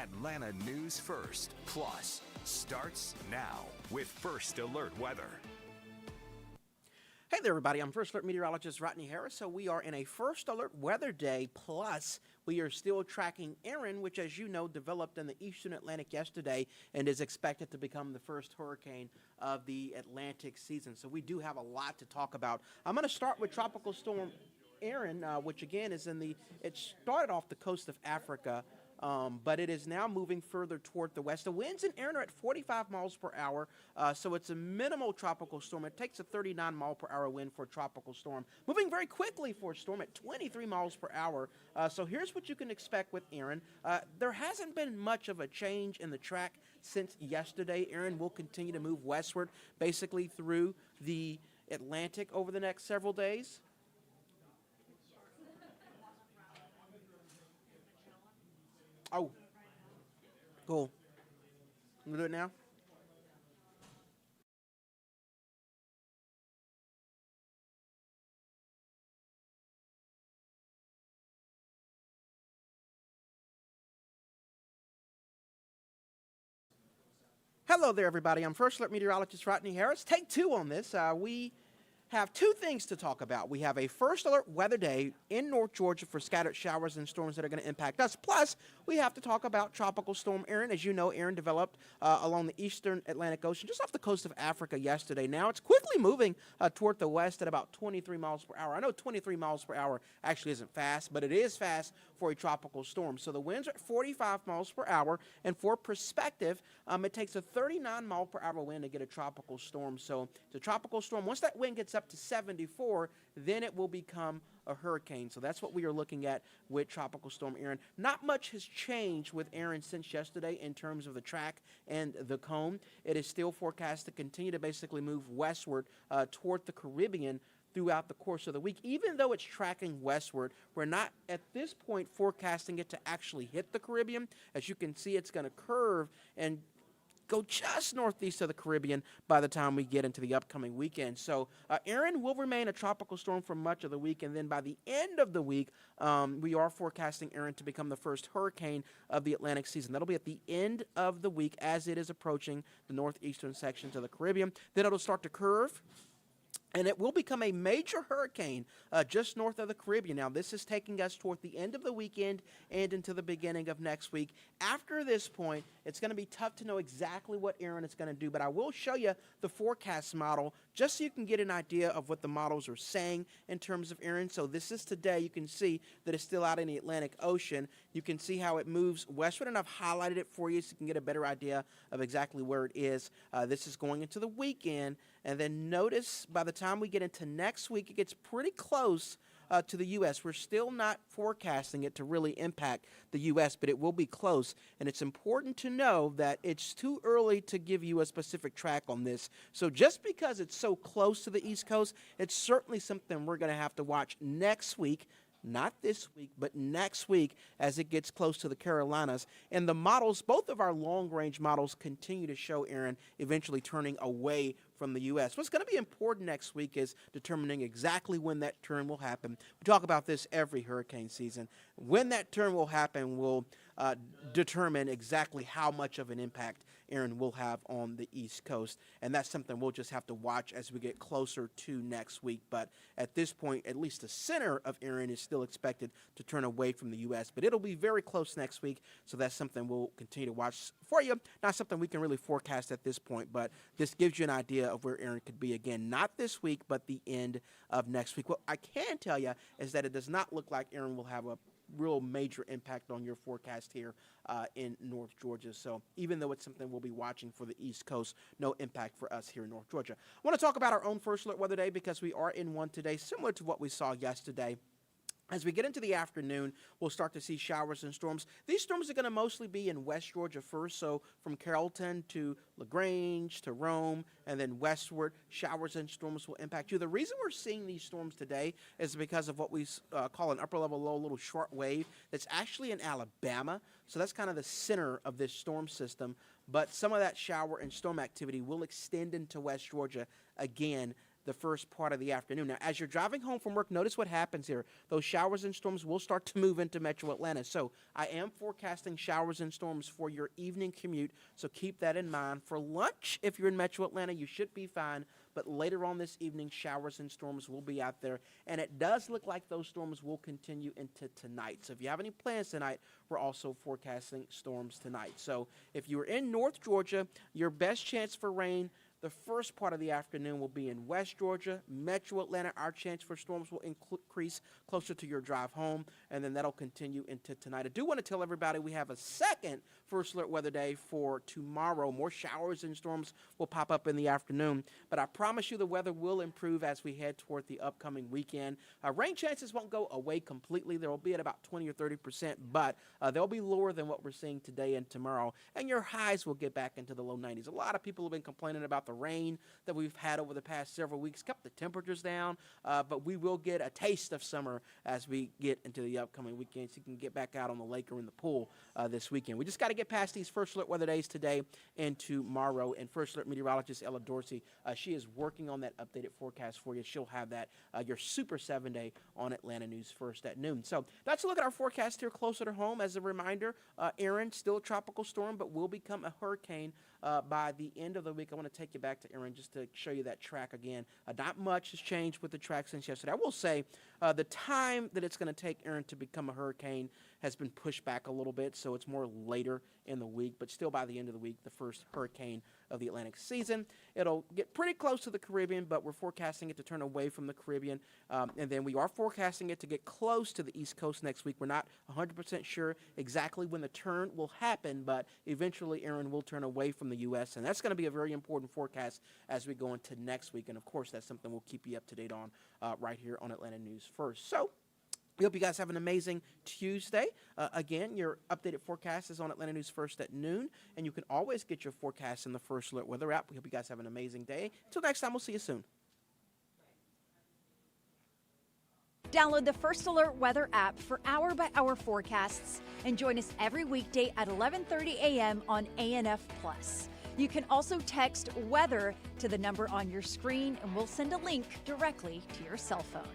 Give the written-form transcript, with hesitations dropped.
Atlanta news first, plus starts now with First Alert Weather. Hey there, everybody. I'm First Alert meteorologist Rodney Harris. So we are in a First Alert weather day, plus we are still tracking Erin, which, as you know, developed in the eastern Atlantic yesterday and is expected to become the first hurricane of the Atlantic season. So we do have a lot to talk about. I'm going to start with Tropical Storm Erin, which again is it started off the coast of Africa, but it is now moving further toward the west. The winds in Erin are at 45 miles per hour, so it's a minimal tropical storm. It takes a 39 mile per hour wind for a tropical storm. Moving very quickly for a storm at 23 miles per hour. So here's what you can expect with Erin. There hasn't been much of a change in the track since yesterday. Erin will continue to move westward, basically through the Atlantic over the next several days. Oh, cool. We'll do it now. Hello there, everybody. I'm First Alert meteorologist Rodney Harris. Take two on this. We have two things to talk about. We have a First Alert weather day in North Georgia for scattered showers and storms that are going to impact us. Plus, we have to talk about Tropical Storm Erin. As you know, Erin developed along the eastern Atlantic Ocean, just off the coast of Africa yesterday. Now it's quickly moving toward the west at about 23 miles per hour. I know 23 miles per hour actually isn't fast, but it is fast for a tropical storm. So the winds are at 45 miles per hour, and for perspective, it takes a 39 mile per hour wind to get a tropical storm. So the tropical storm, once that wind gets up to 74, then it will become a hurricane. So that's what we are looking at with Tropical Storm Erin. Not much has changed with Erin since yesterday in terms of the track and the cone. It is still forecast to continue to basically move westward toward the Caribbean throughout the course of the week. Even though it's tracking westward, we're not at this point forecasting it to actually hit the Caribbean. As you can see, it's going to curve and go just northeast of the Caribbean by the time we get into the upcoming weekend. So Erin will remain a tropical storm for much of the week, and then by the end of the week, we are forecasting Erin to become the first hurricane of the Atlantic season. That'll be at the end of the week as it is approaching the northeastern sections of the Caribbean. Then it'll start to curve, and it will become a major hurricane just north of the Caribbean. Now, this is taking us toward the end of the weekend and into the beginning of next week. After this point, it's going to be tough to know exactly what Erin is going to do, but I will show you the forecast model just so you can get an idea of what the models are saying in terms of Erin. So this is today. You can see that it's still out in the Atlantic Ocean. You can see how it moves westward, and I've highlighted it for you so you can get a better idea of exactly where it is. This is going into the weekend, and then notice by the time we get into next week, it gets pretty close to the U.S. We're still not forecasting it to really impact the U.S., but it will be close. And it's important to know that it's too early to give you a specific track on this. So just because it's so close to the East Coast, it's certainly something we're going to have to watch next week. Not this week, but next week as it gets close to the Carolinas. And the models, both of our long-range models, continue to show Erin eventually turning away from the U.S. What's going to be important next week is determining exactly when that turn will happen. We talk about this every hurricane season. When that turn will happen will determine exactly how much of an impact Erin will have on the East Coast. And that's something we'll just have to watch as we get closer to next week. But at this point, at least the center of Erin is still expected to turn away from the U.S. But it'll be very close next week, so that's something we'll continue to watch for you. Not something we can really forecast at this point, but this gives you an idea of where Erin could be again, not this week, but the end of next week. What I can tell you is that it does not look like Erin will have a real major impact on your forecast here in North Georgia. So even though it's something we'll be watching for the East Coast, no impact for us here in North Georgia. I want to talk about our own First Alert weather day because we are in one today, similar to what we saw yesterday. As we get into the afternoon, we'll start to see showers and storms. These storms are going to mostly be in West Georgia first, so from Carrollton to LaGrange to Rome and then westward, showers and storms will impact you. The reason we're seeing these storms today is because of what we call an upper-level low, little short wave that's actually in Alabama. So that's kind of the center of this storm system. But some of that shower and storm activity will extend into West Georgia again the first part of the afternoon. Now, as you're driving home from work, notice what happens here. Those showers and storms will start to move into metro Atlanta. So I am forecasting showers and storms for your evening commute, so keep that in mind. For lunch, if you're in metro Atlanta, you should be fine. But later on this evening, showers and storms will be out there. And it does look like those storms will continue into tonight. So if you have any plans tonight, we're also forecasting storms tonight. So if you're in North Georgia, your best chance for rain the first part of the afternoon will be in West Georgia, Metro Atlanta. Our chance for storms will increase closer to your drive home, and then that'll continue into tonight. I do want to tell everybody we have a second First Alert Weather Day for tomorrow. More showers and storms will pop up in the afternoon, but I promise you the weather will improve as we head toward the upcoming weekend. Rain chances won't go away completely. There will be at about 20 or 30%, but they'll be lower than what we're seeing today and tomorrow, and your highs will get back into the low 90s. A lot of people have been complaining about the rain that we've had over the past several weeks, kept the temperatures down, but we will get a taste of summer as we get into the upcoming weekend, so you can get back out on the lake or in the pool this weekend. We just got to get past these First Alert Weather Days today and tomorrow, and First Alert meteorologist Ella Dorsey, she is working on that updated forecast for you. She'll have that, your Super 7-Day on Atlanta News First at noon. So that's a look at our forecast here closer to home. As a reminder, Erin, still a tropical storm, but will become a hurricane by the end of the week. I want to take you back to Erin just to show you that track again. Not much has changed with the track since yesterday. I will say the time that it's going to take Erin to become a hurricane has been pushed back a little bit, so it's more later in the week, but still by the end of the week, the first hurricane of the Atlantic season. It'll get pretty close to the Caribbean, but we're forecasting it to turn away from the Caribbean, and then we are forecasting it to get close to the East Coast next week. We're not 100% sure exactly when the turn will happen, but eventually Erin will turn away from the U.S., and that's going to be a very important forecast as we go into next week, and of course, that's something we'll keep you up to date on right here on Atlanta News First. So, we hope you guys have an amazing Tuesday. Again, your updated forecast is on Atlanta News First at noon, and you can always get your forecast in the First Alert Weather app. We hope you guys have an amazing day. Until next time, we'll see you soon. Download the First Alert Weather app for hour-by-hour forecasts and join us every weekday at 11:30 a.m. on ANF+. You can also text WEATHER to the number on your screen, and we'll send a link directly to your cell phone.